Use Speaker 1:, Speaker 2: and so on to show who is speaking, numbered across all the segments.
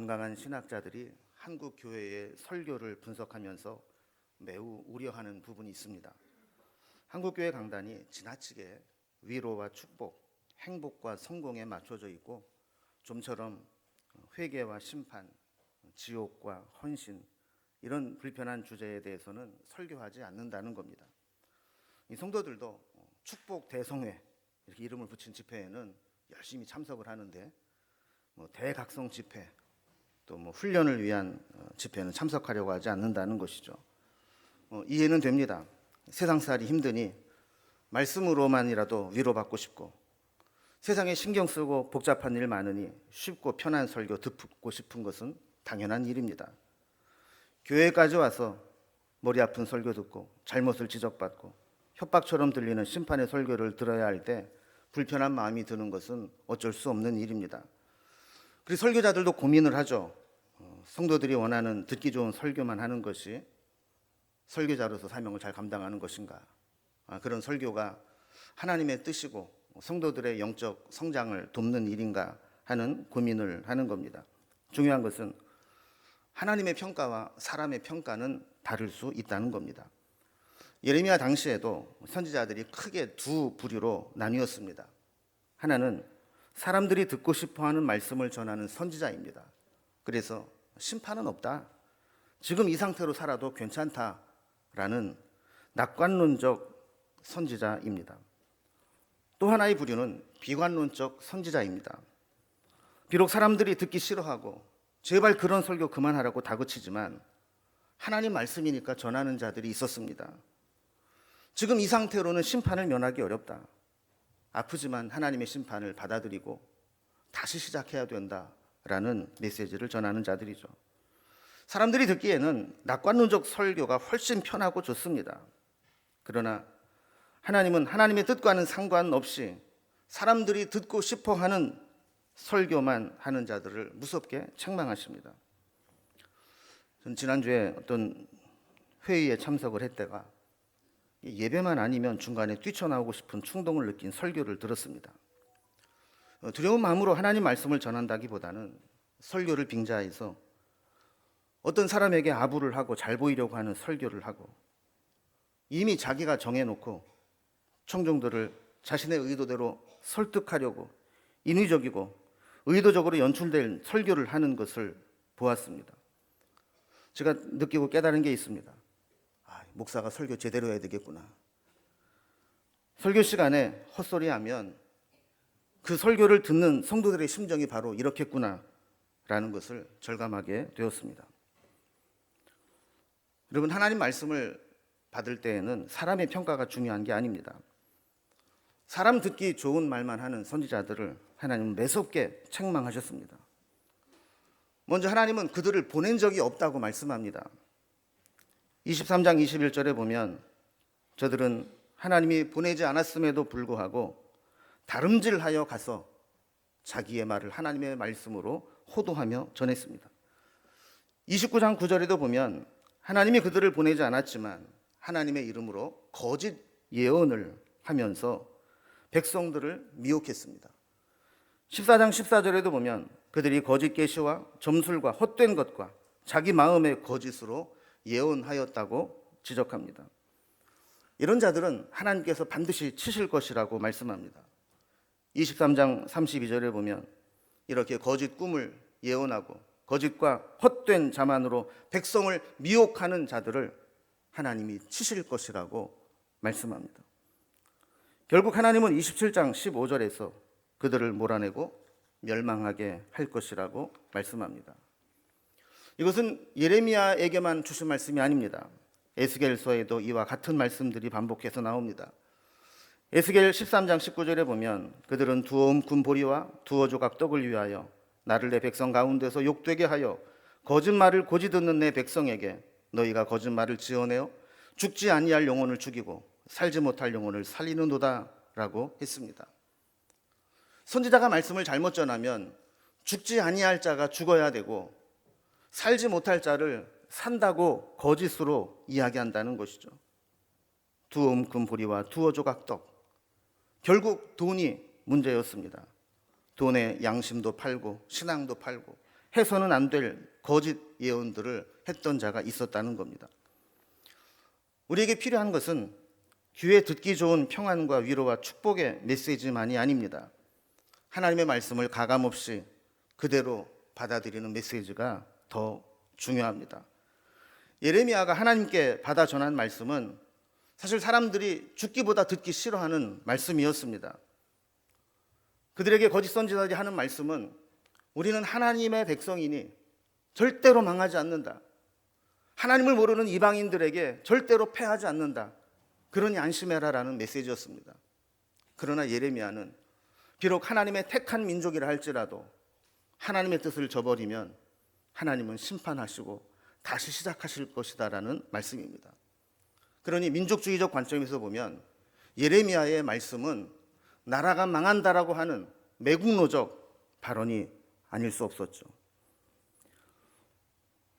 Speaker 1: 건강한 신학자들이 한국 교회의 설교를 분석하면서 매우 우려하는 부분이 있습니다. 한국 교회 강단이 지나치게 위로와 축복, 행복과 성공에 맞춰져 있고 좀처럼 회개와 심판, 지옥과 헌신 이런 불편한 주제에 대해서는 설교하지 않는다는 겁니다. 이 성도들도 축복 대성회 이렇게 이름을 붙인 집회에는 열심히 참석을 하는데 대각성 집회 또 훈련을 위한 집회는 참석하려고 하지 않는다는 것이죠. 이해는 됩니다. 세상살이 힘드니 말씀으로만이라도 위로받고 싶고 세상에 신경 쓰고 복잡한 일 많으니 쉽고 편한 설교 듣고 싶은 것은 당연한 일입니다. 교회까지 와서 머리 아픈 설교 듣고 잘못을 지적받고 협박처럼 들리는 심판의 설교를 들어야 할 때 불편한 마음이 드는 것은 어쩔 수 없는 일입니다. 그래서 설교자들도 고민을 하죠. 성도들이 원하는 듣기 좋은 설교만 하는 것이 설교자로서 사명을 잘 감당하는 것인가? 그런 설교가 하나님의 뜻이고 성도들의 영적 성장을 돕는 일인가 하는 고민을 하는 겁니다. 중요한 것은 하나님의 평가와 사람의 평가는 다를 수 있다는 겁니다. 예레미야 당시에도 선지자들이 크게 두 부류로 나뉘었습니다. 하나는 사람들이 듣고 싶어하는 말씀을 전하는 선지자입니다. 그래서 심판은 없다, 지금 이 상태로 살아도 괜찮다라는 낙관론적 선지자입니다. 또 하나의 부류는 비관론적 선지자입니다. 비록 사람들이 듣기 싫어하고 제발 그런 설교 그만하라고 다그치지만 하나님 말씀이니까 전하는 자들이 있었습니다. 지금 이 상태로는 심판을 면하기 어렵다, 아프지만 하나님의 심판을 받아들이고 다시 시작해야 된다라는 메시지를 전하는 자들이죠. 사람들이 듣기에는 낙관론적 설교가 훨씬 편하고 좋습니다. 그러나 하나님은 하나님의 뜻과는 상관없이 사람들이 듣고 싶어하는 설교만 하는 자들을 무섭게 책망하십니다. 전 지난주에 어떤 회의에 참석을 했다가 예배만 아니면 중간에 뛰쳐나오고 싶은 충동을 느낀 설교를 들었습니다. 두려운 마음으로 하나님 말씀을 전한다기보다는 설교를 빙자해서 어떤 사람에게 아부를 하고 잘 보이려고 하는 설교를 하고 이미 자기가 정해놓고 청중들을 자신의 의도대로 설득하려고 인위적이고 의도적으로 연출된 설교를 하는 것을 보았습니다. 제가 느끼고 깨달은 게 있습니다. 목사가 설교 제대로 해야 되겠구나. 설교 시간에 헛소리하면 그 설교를 듣는 성도들의 심정이 바로 이렇겠구나 라는 것을 절감하게 되었습니다. 여러분, 하나님 말씀을 받을 때에는 사람의 평가가 중요한 게 아닙니다. 사람 듣기 좋은 말만 하는 선지자들을 하나님은 매섭게 책망하셨습니다. 먼저 하나님은 그들을 보낸 적이 없다고 말씀합니다. 23장 21절에 보면 저들은 하나님이 보내지 않았음에도 불구하고 다름질하여 가서 자기의 말을 하나님의 말씀으로 호도하며 전했습니다. 29장 9절에도 보면 하나님이 그들을 보내지 않았지만 하나님의 이름으로 거짓 예언을 하면서 백성들을 미혹했습니다. 14장 14절에도 보면 그들이 거짓 계시와 점술과 헛된 것과 자기 마음의 거짓으로 예언하였다고 지적합니다. 이런 자들은 하나님께서 반드시 치실 것이라고 말씀합니다. 23장 32절에 보면 이렇게 거짓 꿈을 예언하고 거짓과 헛된 자만으로 백성을 미혹하는 자들을 하나님이 치실 것이라고 말씀합니다. 결국 하나님은 27장 15절에서 그들을 몰아내고 멸망하게 할 것이라고 말씀합니다. 이것은 예레미야에게만 주신 말씀이 아닙니다. 에스겔서에도 이와 같은 말씀들이 반복해서 나옵니다. 에스겔 13장 19절에 보면 그들은 두어움 군 보리와 두어 조각 떡을 위하여 나를 내 백성 가운데서 욕되게 하여 거짓말을 고지 듣는 내 백성에게 너희가 거짓말을 지어내어 죽지 아니할 영혼을 죽이고 살지 못할 영혼을 살리는도다 라고 했습니다. 선지자가 말씀을 잘못 전하면 죽지 아니할 자가 죽어야 되고 살지 못할 자를 산다고 거짓으로 이야기한다는 것이죠. 두어 움큼 보리와 두어 조각 떡, 결국 돈이 문제였습니다. 돈에 양심도 팔고 신앙도 팔고 해서는 안 될 거짓 예언들을 했던 자가 있었다는 겁니다. 우리에게 필요한 것은 귀에 듣기 좋은 평안과 위로와 축복의 메시지만이 아닙니다. 하나님의 말씀을 가감없이 그대로 받아들이는 메시지가 더 중요합니다. 예레미야가 하나님께 받아 전한 말씀은 사실 사람들이 죽기보다 듣기 싫어하는 말씀이었습니다. 그들에게 거짓 선지자들이 하는 말씀은 우리는 하나님의 백성이니 절대로 망하지 않는다. 하나님을 모르는 이방인들에게 절대로 패하지 않는다. 그러니 안심해라라는 메시지였습니다. 그러나 예레미야는 비록 하나님의 택한 민족이라 할지라도 하나님의 뜻을 저버리면 하나님은 심판하시고 다시 시작하실 것이다라는 말씀입니다. 그러니 민족주의적 관점에서 보면 예레미야의 말씀은 나라가 망한다라고 하는 매국노적 발언이 아닐 수 없었죠.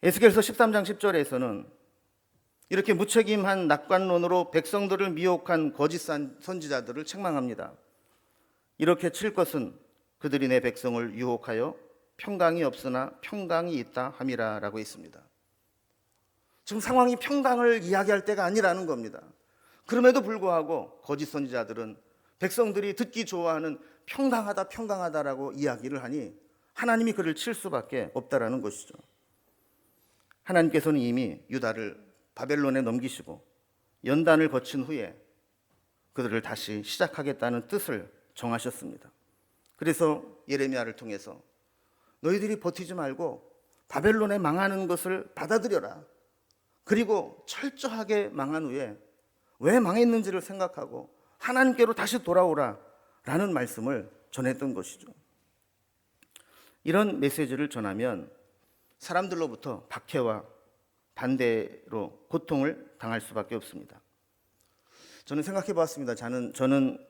Speaker 1: 에스겔서 13장 10절에서는 이렇게 무책임한 낙관론으로 백성들을 미혹한 거짓 선지자들을 책망합니다. 이렇게 칠 것은 그들이 내 백성을 유혹하여 평강이 없으나 평강이 있다 함이라 라고 했습니다. 지금 상황이 평강을 이야기할 때가 아니라는 겁니다. 그럼에도 불구하고 거짓 선지자들은 백성들이 듣기 좋아하는 평강하다라고 이야기를 하니 하나님이 그를 칠 수밖에 없다라는 것이죠. 하나님께서는 이미 유다를 바벨론에 넘기시고 연단을 거친 후에 그들을 다시 시작하겠다는 뜻을 정하셨습니다. 그래서 예레미야를 통해서 너희들이 버티지 말고 바벨론에 망하는 것을 받아들여라. 그리고 철저하게 망한 후에 왜 망했는지를 생각하고 하나님께로 다시 돌아오라 라는 말씀을 전했던 것이죠. 이런 메시지를 전하면 사람들로부터 박해와 반대로 고통을 당할 수밖에 없습니다. 저는 생각해 보았습니다. 저는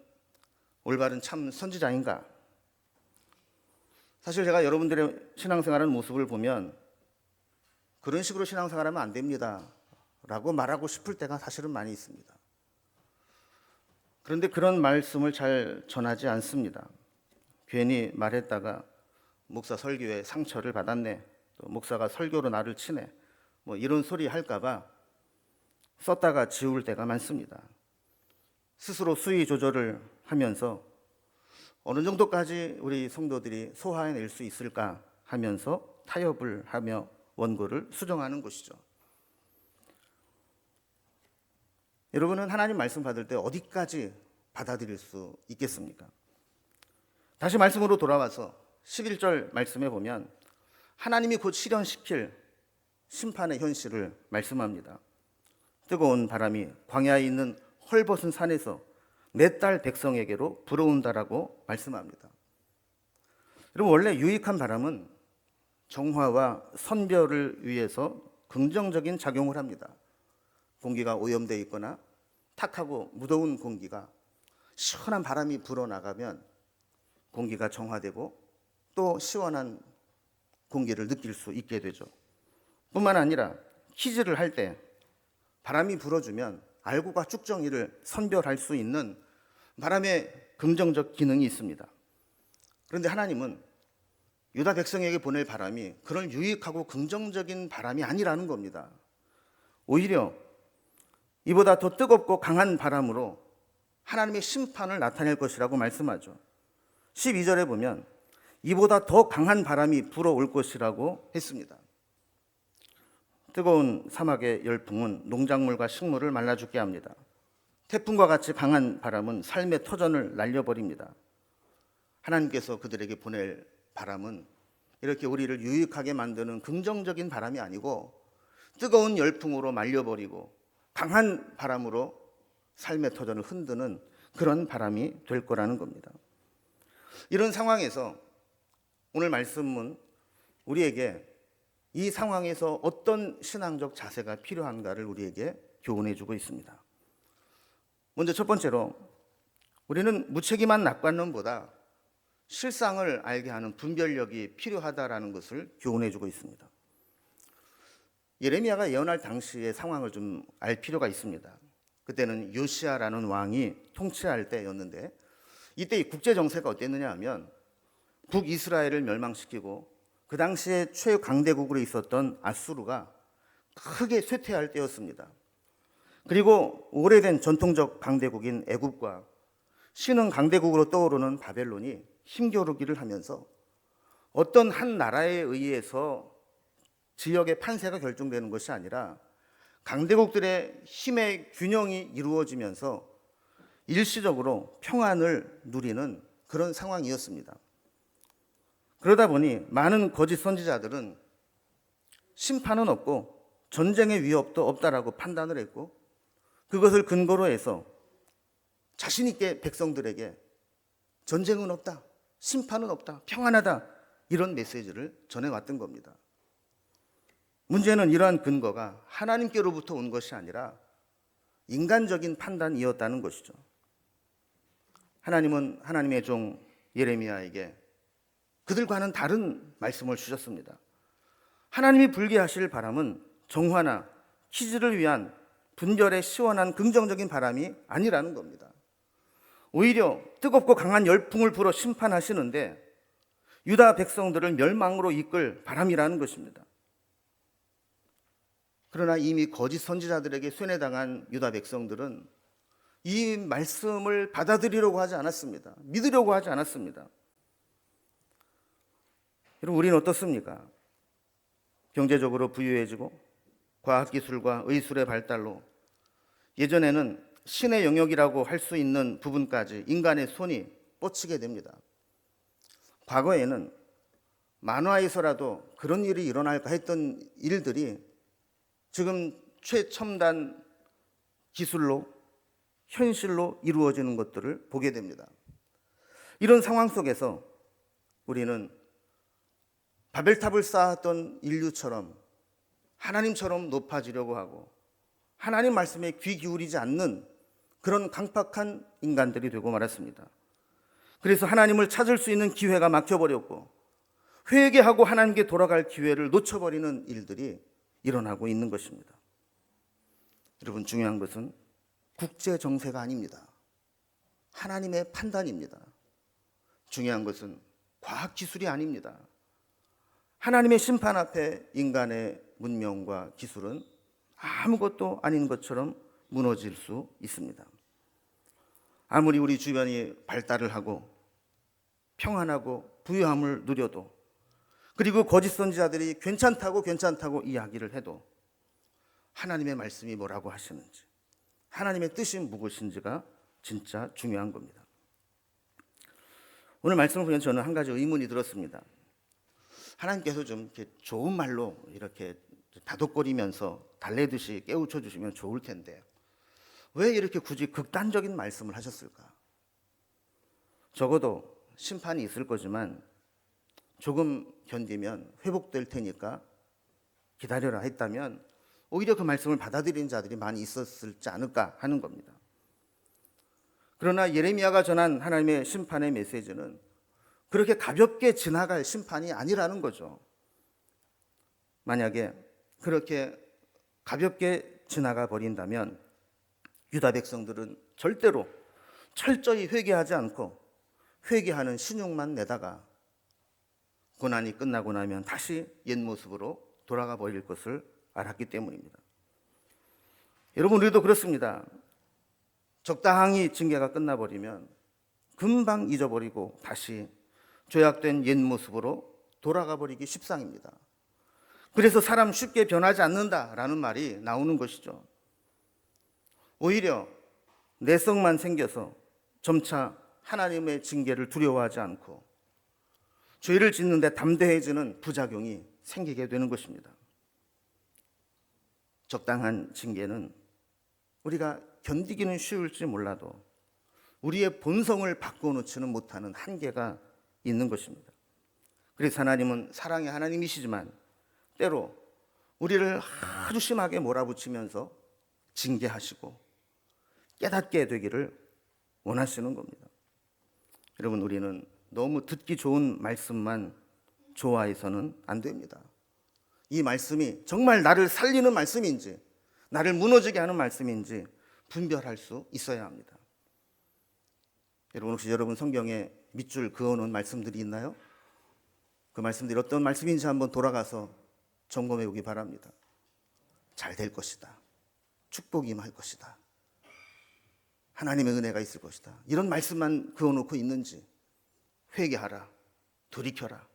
Speaker 1: 올바른 참 선지자인가? 사실 제가 여러분들의 신앙생활하는 모습을 보면 그런 식으로 신앙생활하면 안 됩니다 라고 말하고 싶을 때가 사실은 많이 있습니다. 그런데 그런 말씀을 잘 전하지 않습니다. 괜히 말했다가 목사 설교에 상처를 받았네, 또 목사가 설교로 나를 치네, 뭐 이런 소리 할까봐 썼다가 지울 때가 많습니다. 스스로 수위 조절을 하면서 어느 정도까지 우리 성도들이 소화해낼 수 있을까 하면서 타협을 하며 원고를 수정하는 것이죠. 여러분은 하나님 말씀 받을 때 어디까지 받아들일 수 있겠습니까? 다시 말씀으로 돌아와서 11절 말씀에 보면 하나님이 곧 실현시킬 심판의 현실을 말씀합니다. 뜨거운 바람이 광야에 있는 헐벗은 산에서 내 딸 백성에게로 불어온다라고 말씀합니다. 여러분, 원래 유익한 바람은 정화와 선별을 위해서 긍정적인 작용을 합니다. 공기가 오염되어 있거나 탁하고 무더운 공기가 시원한 바람이 불어나가면 공기가 정화되고 또 시원한 공기를 느낄 수 있게 되죠. 뿐만 아니라 퀴즈를 할 때 바람이 불어주면 알구가 쭉정이를 선별할 수 있는 바람의 긍정적 기능이 있습니다. 그런데 하나님은 유다 백성에게 보낼 바람이 그런 유익하고 긍정적인 바람이 아니라는 겁니다. 오히려 이보다 더 뜨겁고 강한 바람으로 하나님의 심판을 나타낼 것이라고 말씀하죠. 12절에 보면 이보다 더 강한 바람이 불어올 것이라고 했습니다. 뜨거운 사막의 열풍은 농작물과 식물을 말라 죽게 합니다. 태풍과 같이 강한 바람은 삶의 터전을 날려버립니다. 하나님께서 그들에게 보낼 바람은 이렇게 우리를 유익하게 만드는 긍정적인 바람이 아니고 뜨거운 열풍으로 말려버리고 강한 바람으로 삶의 터전을 흔드는 그런 바람이 될 거라는 겁니다. 이런 상황에서 오늘 말씀은 우리에게 이 상황에서 어떤 신앙적 자세가 필요한가를 우리에게 교훈해 주고 있습니다. 먼저 첫 번째로 우리는 무책임한 낙관론보다 실상을 알게 하는 분별력이 필요하다라는 것을 교훈해 주고 있습니다. 예레미야가 예언할 당시의 상황을 좀 알 필요가 있습니다. 그때는 요시야라는 왕이 통치할 때였는데 이때 이 국제 정세가 어땠느냐 하면 북이스라엘을 멸망시키고 그 당시에 최강대국으로 있었던 아수르가 크게 쇠퇴할 때였습니다. 그리고 오래된 전통적 강대국인 애굽과 신흥 강대국으로 떠오르는 바벨론이 힘겨루기를 하면서 어떤 한 나라에 의해서 지역의 판세가 결정되는 것이 아니라 강대국들의 힘의 균형이 이루어지면서 일시적으로 평안을 누리는 그런 상황이었습니다. 그러다 보니 많은 거짓 선지자들은 심판은 없고 전쟁의 위협도 없다라고 판단을 했고, 그것을 근거로 해서 자신 있게 백성들에게 전쟁은 없다, 심판은 없다, 평안하다, 이런 메시지를 전해왔던 겁니다. 문제는 이러한 근거가 하나님께로부터 온 것이 아니라 인간적인 판단이었다는 것이죠. 하나님은 하나님의 종 예레미야에게 그들과는 다른 말씀을 주셨습니다. 하나님이 불게 하실 바람은 정화나 키즈를 위한 분별의 시원한 긍정적인 바람이 아니라는 겁니다. 오히려 뜨겁고 강한 열풍을 불어 심판하시는데 유다 백성들을 멸망으로 이끌 바람이라는 것입니다. 그러나 이미 거짓 선지자들에게 쇠뇌당한 유다 백성들은 이 말씀을 받아들이려고 하지 않았습니다. 믿으려고 하지 않았습니다. 여러분, 우리는 어떻습니까? 경제적으로 부유해지고 과학기술과 의술의 발달로 예전에는 신의 영역이라고 할 수 있는 부분까지 인간의 손이 뻗치게 됩니다. 과거에는 만화에서라도 그런 일이 일어날까 했던 일들이 지금 최첨단 기술로 현실로 이루어지는 것들을 보게 됩니다. 이런 상황 속에서 우리는 바벨탑을 쌓았던 인류처럼 하나님처럼 높아지려고 하고 하나님 말씀에 귀 기울이지 않는 그런 강팍한 인간들이 되고 말았습니다. 그래서 하나님을 찾을 수 있는 기회가 막혀버렸고 회개하고 하나님께 돌아갈 기회를 놓쳐버리는 일들이 일어나고 있는 것입니다. 여러분, 중요한 것은 국제 정세가 아닙니다. 하나님의 판단입니다. 중요한 것은 과학기술이 아닙니다. 하나님의 심판 앞에 인간의 문명과 기술은 아무것도 아닌 것처럼 무너질 수 있습니다. 아무리 우리 주변이 발달을 하고 평안하고 부유함을 누려도, 그리고 거짓 선지자들이 괜찮다고 이야기를 해도 하나님의 말씀이 뭐라고 하시는지, 하나님의 뜻이 무엇인지가 진짜 중요한 겁니다. 오늘 말씀을 보면 저는 한 가지 의문이 들었습니다. 하나님께서 좀 이렇게 좋은 말로 이렇게 다독거리면서 달래듯이 깨우쳐 주시면 좋을 텐데 왜 이렇게 굳이 극단적인 말씀을 하셨을까? 적어도 심판이 있을 거지만 조금 견디면 회복될 테니까 기다려라 했다면 오히려 그 말씀을 받아들이는 자들이 많이 있었을지 않을까 하는 겁니다. 그러나 예레미야가 전한 하나님의 심판의 메시지는 그렇게 가볍게 지나갈 심판이 아니라는 거죠. 만약에 그렇게 가볍게 지나가 버린다면 유다 백성들은 절대로 철저히 회개하지 않고 회개하는 신용만 내다가 고난이 끝나고 나면 다시 옛 모습으로 돌아가 버릴 것을 알았기 때문입니다. 여러분, 우리도 그렇습니다. 적당히 징계가 끝나버리면 금방 잊어버리고 다시 조약된 옛 모습으로 돌아가 버리기 십상입니다. 그래서 사람 쉽게 변하지 않는다라는 말이 나오는 것이죠. 오히려 내성만 생겨서 점차 하나님의 징계를 두려워하지 않고 죄를 짓는데 담대해지는 부작용이 생기게 되는 것입니다. 적당한 징계는 우리가 견디기는 쉬울지 몰라도 우리의 본성을 바꿔놓지는 못하는 한계가 있는 것입니다. 그래서 하나님은 사랑의 하나님이시지만 때로 우리를 아주 심하게 몰아붙이면서 징계하시고 깨닫게 되기를 원하시는 겁니다. 여러분, 우리는 너무 듣기 좋은 말씀만 좋아해서는 안 됩니다. 이 말씀이 정말 나를 살리는 말씀인지 나를 무너지게 하는 말씀인지 분별할 수 있어야 합니다. 여러분, 혹시 여러분 성경에 밑줄 그어놓은 말씀들이 있나요? 그 말씀들이 어떤 말씀인지 한번 돌아가서 점검해 보기 바랍니다. 잘 될 것이다. 축복이 임할 것이다. 하나님의 은혜가 있을 것이다. 이런 말씀만 그어놓고 있는지, 회개하라, 돌이켜라,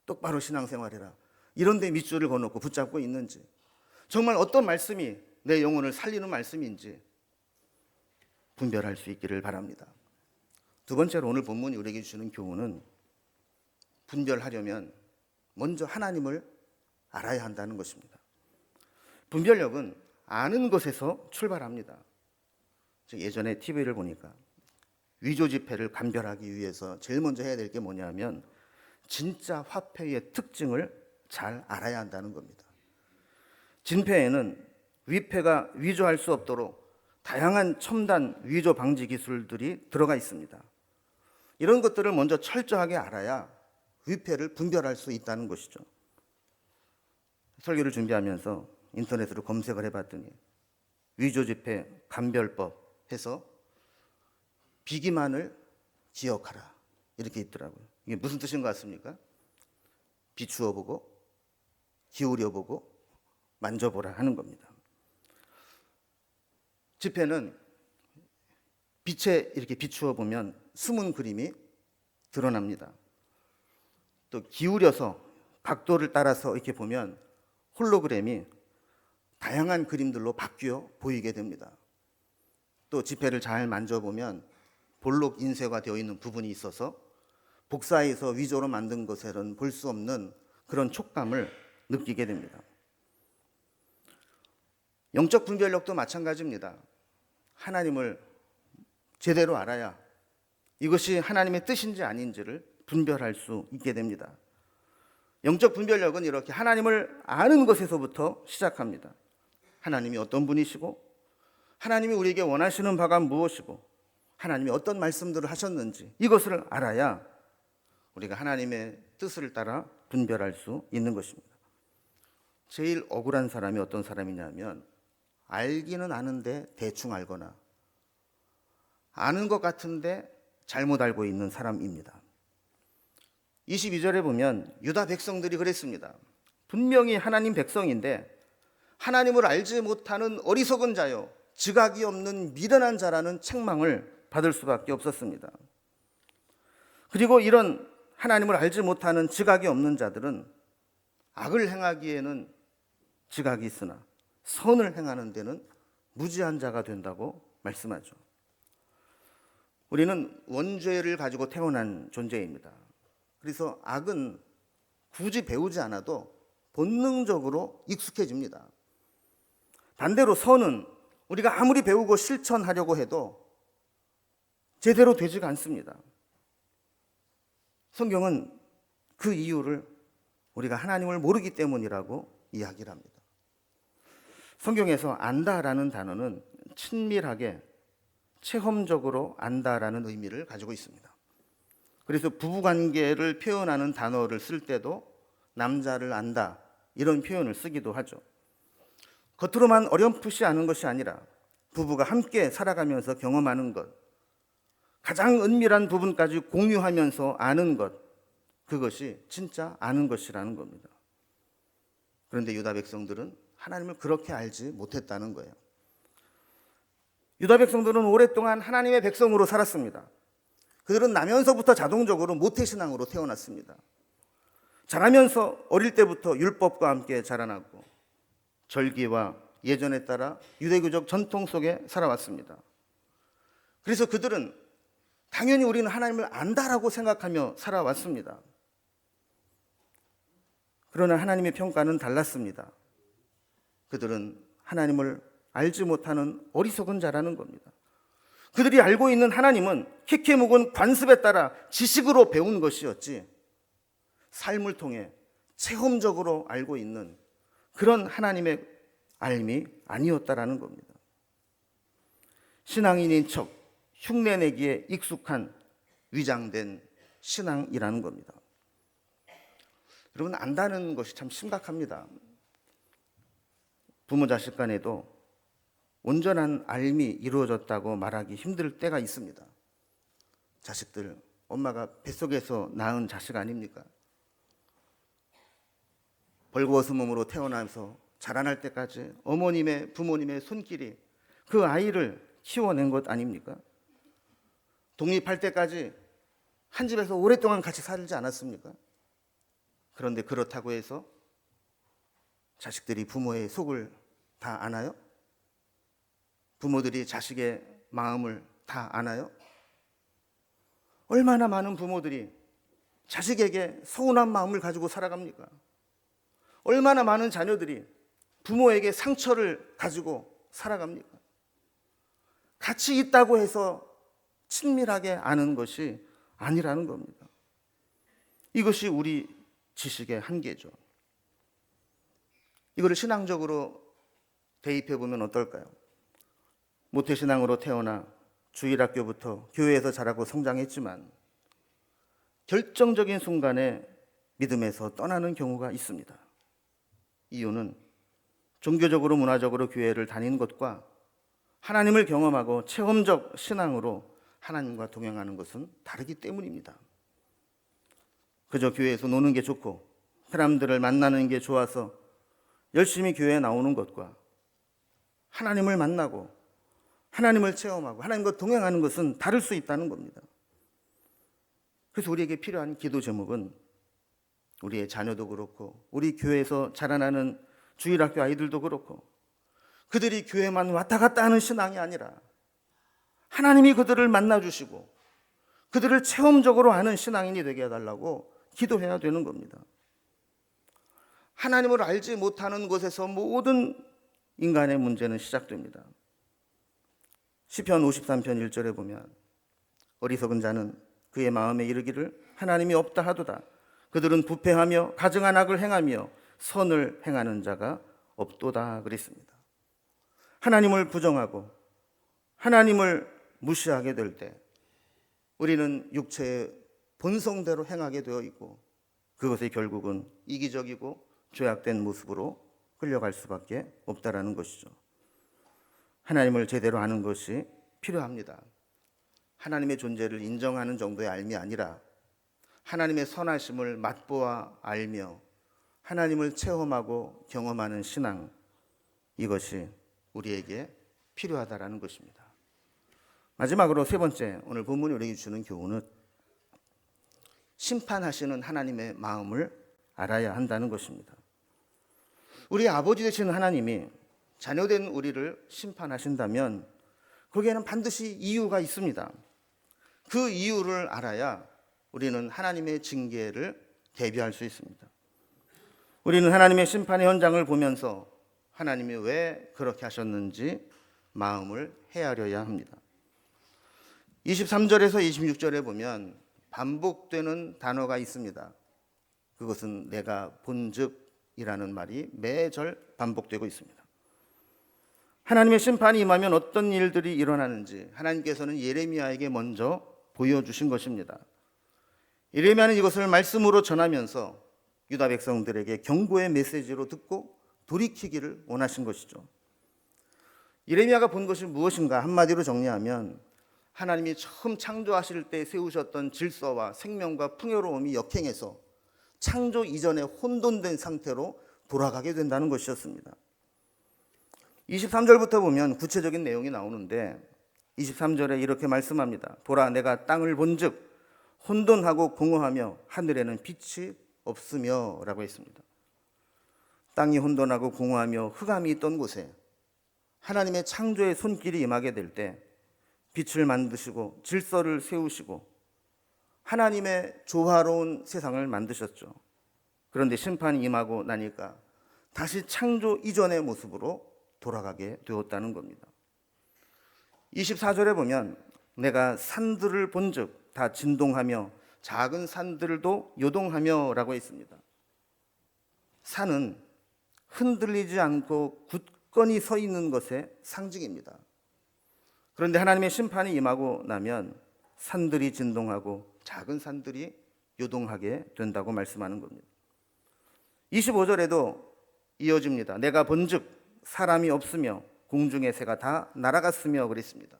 Speaker 1: 똑바로 신앙생활해라, 이런 데 밑줄을 그어놓고 붙잡고 있는지, 정말 어떤 말씀이 내 영혼을 살리는 말씀인지 분별할 수 있기를 바랍니다. 두 번째로 오늘 본문이 우리에게 주는 교훈은, 분별하려면 먼저 하나님을 알아야 한다는 것입니다. 분별력은 아는 것에서 출발합니다. 예전에 TV를 보니까 위조 지폐를 감별하기 위해서 제일 먼저 해야 될 게 뭐냐면 진짜 화폐의 특징을 잘 알아야 한다는 겁니다. 진폐에는 위폐가 위조할 수 없도록 다양한 첨단 위조 방지 기술들이 들어가 있습니다. 이런 것들을 먼저 철저하게 알아야 위폐를 분별할 수 있다는 것이죠. 설교를 준비하면서 인터넷으로 검색을 해봤더니 위조 지폐 감별법 해서 비기만을 기억하라 이렇게 있더라고요. 이게 무슨 뜻인 것 같습니까? 비추어 보고 기울여 보고 만져보라 하는 겁니다. 지폐는 빛에 이렇게 비추어 보면 숨은 그림이 드러납니다. 또 기울여서 각도를 따라서 이렇게 보면 홀로그램이 다양한 그림들로 바뀌어 보이게 됩니다. 또 지폐를 잘 만져보면 볼록 인쇄가 되어 있는 부분이 있어서 복사해서 위조로 만든 것에는 볼 수 없는 그런 촉감을 느끼게 됩니다. 영적 분별력도 마찬가지입니다. 하나님을 제대로 알아야 이것이 하나님의 뜻인지 아닌지를 분별할 수 있게 됩니다. 영적 분별력은 이렇게 하나님을 아는 것에서부터 시작합니다. 하나님이 어떤 분이시고, 하나님이 우리에게 원하시는 바가 무엇이고, 하나님이 어떤 말씀들을 하셨는지 이것을 알아야 우리가 하나님의 뜻을 따라 분별할 수 있는 것입니다. 제일 억울한 사람이 어떤 사람이냐면, 알기는 아는데 대충 알거나 아는 것 같은데 잘못 알고 있는 사람입니다. 22절에 보면 유다 백성들이 그랬습니다. 분명히 하나님 백성인데 하나님을 알지 못하는 어리석은 자요, 지각이 없는 미련한 자라는 책망을 받을 수밖에 없었습니다. 그리고 이런 하나님을 알지 못하는 지각이 없는 자들은 악을 행하기에는 지각이 있으나 선을 행하는 데는 무지한 자가 된다고 말씀하죠. 우리는 원죄를 가지고 태어난 존재입니다. 그래서 악은 굳이 배우지 않아도 본능적으로 익숙해집니다. 반대로 선은 우리가 아무리 배우고 실천하려고 해도 제대로 되지가 않습니다. 성경은 그 이유를 우리가 하나님을 모르기 때문이라고 이야기를 합니다. 성경에서 안다라는 단어는 친밀하게 체험적으로 안다라는 의미를 가지고 있습니다. 그래서 부부관계를 표현하는 단어를 쓸 때도 남자를 안다 이런 표현을 쓰기도 하죠. 겉으로만 어렴풋이 아는 것이 아니라 부부가 함께 살아가면서 경험하는 것, 가장 은밀한 부분까지 공유하면서 아는 것, 그것이 진짜 아는 것이라는 겁니다. 그런데 유다 백성들은 하나님을 그렇게 알지 못했다는 거예요. 유다 백성들은 오랫동안 하나님의 백성으로 살았습니다. 그들은 나면서부터 자동적으로 모태신앙으로 태어났습니다. 자라면서 어릴 때부터 율법과 함께 자라났고 절기와 예전에 따라 유대교적 전통 속에 살아왔습니다. 그래서 그들은 당연히 우리는 하나님을 안다라고 생각하며 살아왔습니다. 그러나 하나님의 평가는 달랐습니다. 그들은 하나님을 알지 못하는 어리석은 자라는 겁니다. 그들이 알고 있는 하나님은 키키 묵은 관습에 따라 지식으로 배운 것이었지 삶을 통해 체험적으로 알고 있는 그런 하나님의 알미 아니었다라는 겁니다. 신앙인인 척 흉내내기에 익숙한 위장된 신앙이라는 겁니다. 여러분, 안다는 것이 참 심각합니다. 부모 자식 간에도 온전한 알미 이루어졌다고 말하기 힘들 때가 있습니다. 자식들, 엄마가 뱃속에서 낳은 자식 아닙니까? 벌거벗은 몸으로 태어나면서 자라날 때까지 어머님의 부모님의 손길이 그 아이를 키워낸 것 아닙니까? 독립할 때까지 한 집에서 오랫동안 같이 살지 않았습니까? 그런데 그렇다고 해서 자식들이 부모의 속을 다 아나요? 부모들이 자식의 마음을 다 아나요? 얼마나 많은 부모들이 자식에게 서운한 마음을 가지고 살아갑니까? 얼마나 많은 자녀들이 부모에게 상처를 가지고 살아갑니까? 같이 있다고 해서 친밀하게 아는 것이 아니라는 겁니다. 이것이 우리 지식의 한계죠. 이거를 신앙적으로 대입해 보면 어떨까요? 모태신앙으로 태어나 주일학교부터 교회에서 자라고 성장했지만 결정적인 순간에 믿음에서 떠나는 경우가 있습니다. 이유는 종교적으로 문화적으로 교회를 다니는 것과 하나님을 경험하고 체험적 신앙으로 하나님과 동행하는 것은 다르기 때문입니다. 그저 교회에서 노는 게 좋고 사람들을 만나는 게 좋아서 열심히 교회에 나오는 것과 하나님을 만나고 하나님을 체험하고 하나님과 동행하는 것은 다를 수 있다는 겁니다. 그래서 우리에게 필요한 기도 제목은 우리의 자녀도 그렇고 우리 교회에서 자라나는 주일학교 아이들도 그렇고 그들이 교회만 왔다 갔다 하는 신앙이 아니라 하나님이 그들을 만나주시고 그들을 체험적으로 아는 신앙인이 되게 해달라고 기도해야 되는 겁니다. 하나님을 알지 못하는 곳에서 모든 인간의 문제는 시작됩니다. 시편 53편 1절에 보면 어리석은 자는 그의 마음에 이르기를 하나님이 없다 하도다. 그들은 부패하며 가증한 악을 행하며 선을 행하는 자가 없도다 그랬습니다. 하나님을 부정하고 하나님을 무시하게 될 때 우리는 육체의 본성대로 행하게 되어 있고 그것이 결국은 이기적이고 죄악된 모습으로 끌려갈 수밖에 없다라는 것이죠. 하나님을 제대로 아는 것이 필요합니다. 하나님의 존재를 인정하는 정도의 알미 아니라 하나님의 선하심을 맛보아 알며 하나님을 체험하고 경험하는 신앙, 이것이 우리에게 필요하다라는 것입니다. 마지막으로 세 번째, 오늘 본문이 우리에게 주는 교훈은 심판하시는 하나님의 마음을 알아야 한다는 것입니다. 우리 아버지 되시는 하나님이 자녀된 우리를 심판하신다면 거기에는 반드시 이유가 있습니다. 그 이유를 알아야 우리는 하나님의 징계를 대비할 수 있습니다. 우리는 하나님의 심판의 현장을 보면서 하나님이 왜 그렇게 하셨는지 마음을 헤아려야 합니다. 23절에서 26절에 보면 반복되는 단어가 있습니다. 그것은 내가 본즉이라는 말이 매절 반복되고 있습니다. 하나님의 심판이 임하면 어떤 일들이 일어나는지 하나님께서는 예레미야에게 먼저 보여주신 것입니다. 예레미야는 이것을 말씀으로 전하면서 유다 백성들에게 경고의 메시지로 듣고 돌이키기를 원하신 것이죠. 예레미야가 본 것이 무엇인가 한마디로 정리하면 하나님이 처음 창조하실 때 세우셨던 질서와 생명과 풍요로움이 역행해서 창조 이전에 혼돈된 상태로 돌아가게 된다는 것이었습니다. 23절부터 보면 구체적인 내용이 나오는데 23절에 이렇게 말씀합니다. 보라, 내가 땅을 본즉 혼돈하고 공허하며 하늘에는 빛이 없으며 라고 했습니다. 땅이 혼돈하고 공허하며 흑암이 있던 곳에 하나님의 창조의 손길이 임하게 될 때 빛을 만드시고 질서를 세우시고 하나님의 조화로운 세상을 만드셨죠. 그런데 심판이 임하고 나니까 다시 창조 이전의 모습으로 돌아가게 되었다는 겁니다. 24절에 보면 내가 산들을 본즉 다 진동하며 작은 산들도 요동하며 라고 했습니다. 산은 흔들리지 않고 굳건히 서 있는 것의 상징입니다. 그런데 하나님의 심판이 임하고 나면 산들이 진동하고 작은 산들이 요동하게 된다고 말씀하는 겁니다. 25절에도 이어집니다. 내가 본즉 사람이 없으며 공중의 새가 다 날아갔으며 그랬습니다.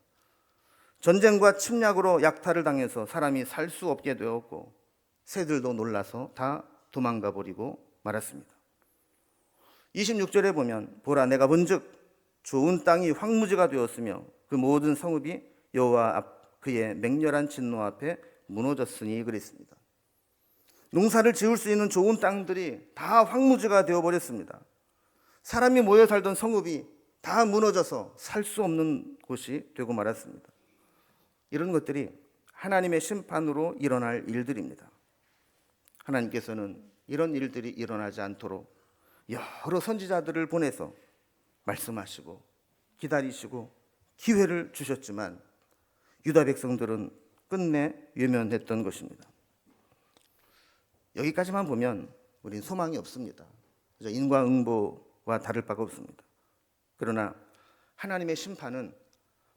Speaker 1: 전쟁과 침략으로 약탈을 당해서 사람이 살 수 없게 되었고 새들도 놀라서 다 도망가 버리고 말았습니다. 26절에 보면 보라 내가 본즉 좋은 땅이 황무지가 되었으며 그 모든 성읍이 여호와 앞 그의 맹렬한 진노 앞에 무너졌으니 그랬습니다. 농사를 지을 수 있는 좋은 땅들이 다 황무지가 되어버렸습니다. 사람이 모여 살던 성읍이 다 무너져서 살 수 없는 곳이 되고 말았습니다. 이런 것들이 하나님의 심판으로 일어날 일들입니다. 하나님께서는 이런 일들이 일어나지 않도록 여러 선지자들을 보내서 말씀하시고 기다리시고 기회를 주셨지만 유다 백성들은 끝내 외면했던 것입니다. 여기까지만 보면 우린 소망이 없습니다. 인과응보와 다를 바가 없습니다. 그러나 하나님의 심판은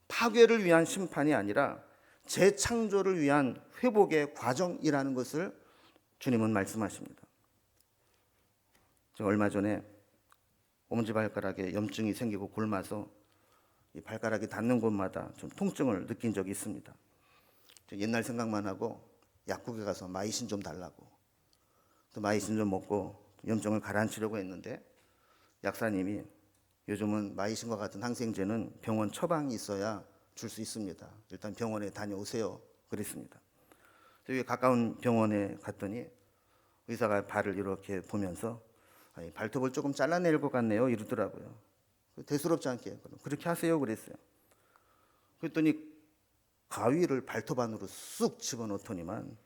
Speaker 1: 파괴를 위한 심판이 아니라 재창조를 위한 회복의 과정이라는 것을 주님은 말씀하십니다. 제가 얼마 전에 엄지발가락에 염증이 생기고 곪아서 이 발가락이 닿는 곳마다 좀 통증을 느낀 적이 있습니다. 옛날 생각만 하고 약국에 가서 마이신 좀 달라고, 또 마이신 좀 먹고 염증을 가라앉히려고 했는데 약사님이 요즘은 마이신과 같은 항생제는 병원 처방이 있어야 줄 수 있습니다. 일단 병원에 다녀오세요. 그랬습니다. 여기 가까운 병원에 갔더니 의사가 발을 이렇게 보면서 발톱을 조금 잘라낼 것 같네요. 이러더라고요. 대수롭지 않게 그렇게 하세요. 그랬어요. 그랬더니 가위를 발톱 안으로 쑥 집어넣더니만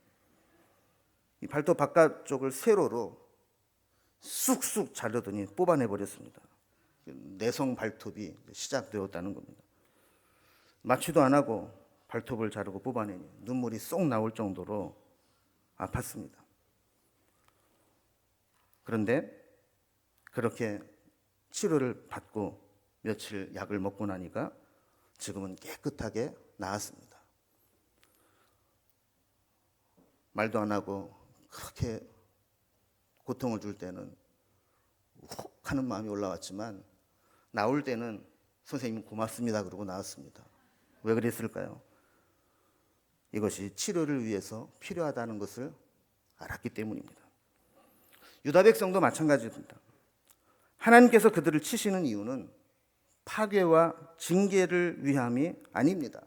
Speaker 1: 이 발톱 바깥쪽을 세로로 쑥쑥 자르더니 뽑아내 버렸습니다. 내성 발톱이 시작되었다는 겁니다. 마취도 안 하고 발톱을 자르고 뽑아내니 눈물이 쏙 나올 정도로 아팠습니다. 그런데 그렇게 치료를 받고 며칠 약을 먹고 나니까 지금은 깨끗하게 나았습니다. 말도 안 하고 그렇게 고통을 줄 때는 훅 하는 마음이 올라왔지만 나올 때는 선생님 고맙습니다 그러고 나왔습니다. 왜 그랬을까요? 이것이 치료를 위해서 필요하다는 것을 알았기 때문입니다. 유다 백성도 마찬가지입니다. 하나님께서 그들을 치시는 이유는 파괴와 징계를 위함이 아닙니다.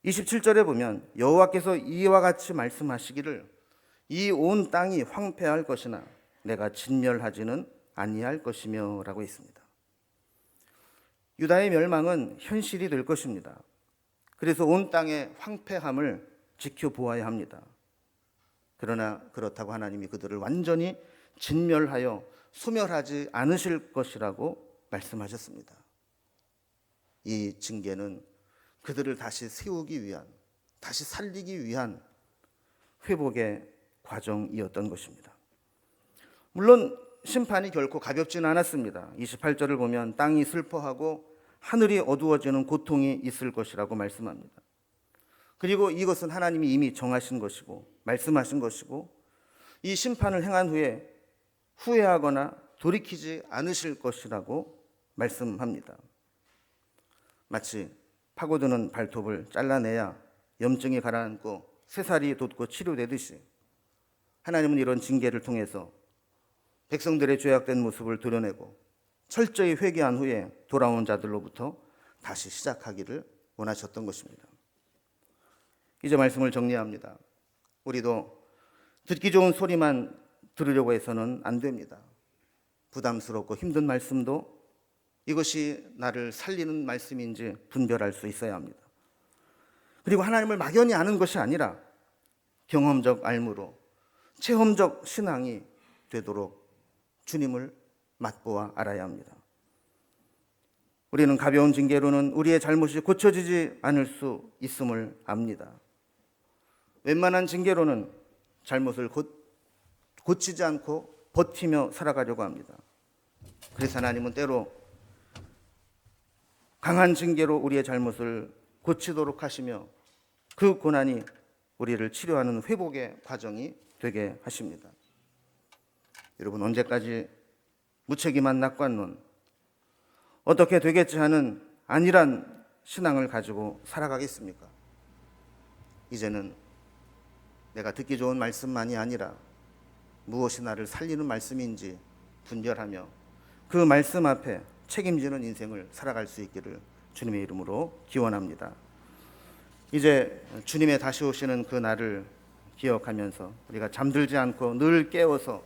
Speaker 1: 27절에 보면 여호와께서 이와 같이 말씀하시기를 이 온 땅이 황폐할 것이나 내가 진멸하지는 아니할 것이며 라고 있습니다. 유다의 멸망은 현실이 될 것입니다. 그래서 온 땅의 황폐함을 지켜보아야 합니다. 그러나 그렇다고 하나님이 그들을 완전히 진멸하여 소멸하지 않으실 것이라고 말씀하셨습니다. 이 징계는 그들을 다시 세우기 위한, 다시 살리기 위한 회복의 과정이었던 것입니다. 물론 심판이 결코 가볍지는 않았습니다. 28절을 보면 땅이 슬퍼하고 하늘이 어두워지는 고통이 있을 것이라고 말씀합니다. 그리고 이것은 하나님이 이미 정하신 것이고 말씀하신 것이고 이 심판을 행한 후에 후회하거나 돌이키지 않으실 것이라고 말씀합니다. 마치 파고드는 발톱을 잘라내야 염증이 가라앉고 새살이 돋고 치료되듯이 하나님은 이런 징계를 통해서 백성들의 죄악된 모습을 드러내고 철저히 회개한 후에 돌아온 자들로부터 다시 시작하기를 원하셨던 것입니다. 이제 말씀을 정리합니다. 우리도 듣기 좋은 소리만 들으려고 해서는 안 됩니다. 부담스럽고 힘든 말씀도 이것이 나를 살리는 말씀인지 분별할 수 있어야 합니다. 그리고 하나님을 막연히 아는 것이 아니라 경험적 알므로 체험적 신앙이 되도록 주님을 맛보아 알아야 합니다. 우리는 가벼운 징계로는 우리의 잘못이 고쳐지지 않을 수 있음을 압니다. 웬만한 징계로는 잘못을 고치지 않고 버티며 살아가려고 합니다. 그래서 하나님은 때로 강한 징계로 우리의 잘못을 고치도록 하시며 그 고난이 우리를 치료하는 회복의 과정이 되게 하십니다. 여러분, 언제까지 무책임한 낙관론, 어떻게 되겠지 하는 안일한 신앙을 가지고 살아가겠습니까? 이제는 내가 듣기 좋은 말씀만이 아니라 무엇이 나를 살리는 말씀인지 분별하며 그 말씀 앞에 책임지는 인생을 살아갈 수 있기를 주님의 이름으로 기원합니다. 이제 주님의 다시 오시는 그 날을 기억하면서 우리가 잠들지 않고 늘 깨워서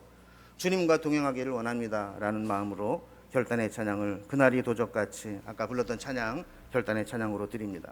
Speaker 1: 주님과 동행하기를 원합니다 라는 마음으로 결단의 찬양을 그날이 도적같이 아까 불렀던 찬양 결단의 찬양으로 드립니다.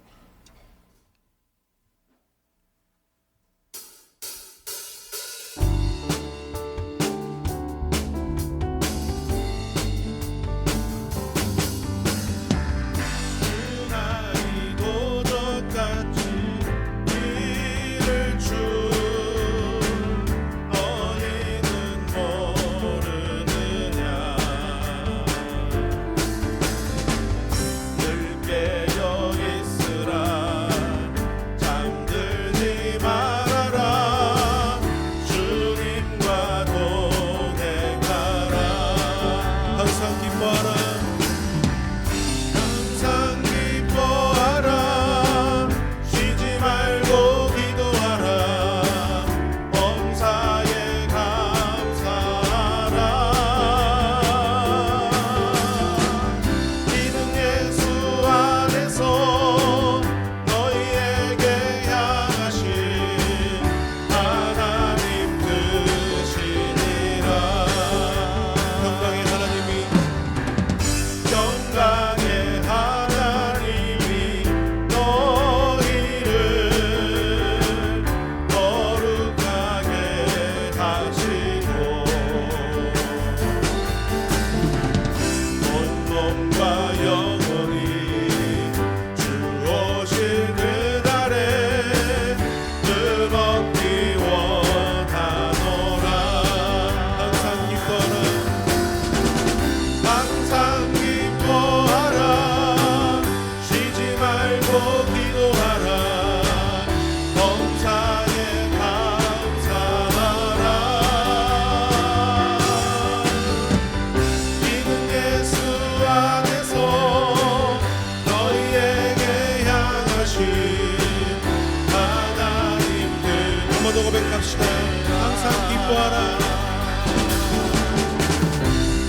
Speaker 2: 고백합시다. 항상 기뻐하라.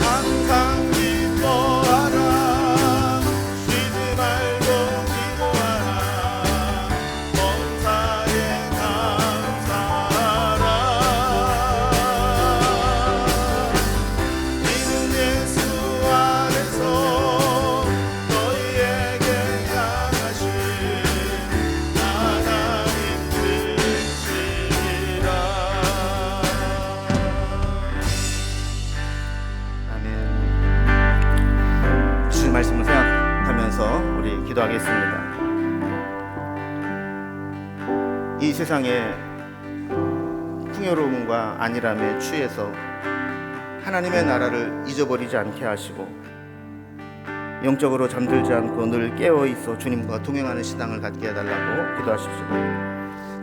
Speaker 2: 항상 기뻐하라. 쉬지 말고 기도하라. 범사에 감사하라. 이는 예수 안에서 너희에게 향하신 하나님 뜻이니라.
Speaker 1: 아멘. 주님 말씀을 생각하면서 우리 기도하겠습니다. 이 세상에 풍요로움과 안일함에 취해서 하나님의 나라를 잊어버리지 않게 하시고 영적으로 잠들지 않고 늘 깨어있어 주님과 동행하는 신앙을 갖게 해달라고 기도하십시오.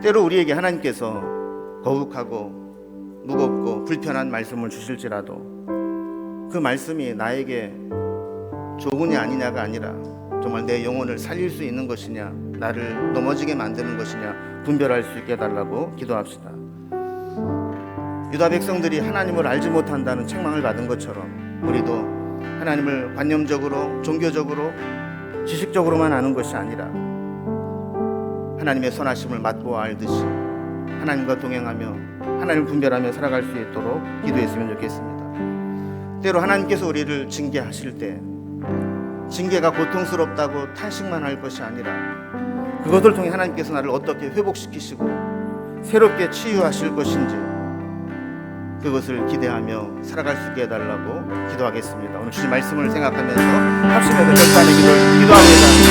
Speaker 1: 때로 우리에게 하나님께서 거룩하고 무겁고 불편한 말씀을 주실지라도 그 말씀이 나에게 조언이 아니냐가 아니라 정말 내 영혼을 살릴 수 있는 것이냐, 나를 넘어지게 만드는 것이냐 분별할 수 있게 해달라고 기도합시다. 유다 백성들이 하나님을 알지 못한다는 책망을 받은 것처럼 우리도 하나님을 관념적으로, 종교적으로, 지식적으로만 아는 것이 아니라 하나님의 선하심을 맛보아 알듯이 하나님과 동행하며 하나님을 분별하며 살아갈 수 있도록 기도했으면 좋겠습니다. 때로 하나님께서 우리를 징계하실 때 징계가 고통스럽다고 탄식만 할 것이 아니라 그것을 통해 하나님께서 나를 어떻게 회복시키시고 새롭게 치유하실 것인지 그것을 기대하며 살아갈 수 있게 해달라고 기도하겠습니다. 오늘 주신 말씀을 생각하면서 합심해서 결단의 기도를 기도합니다.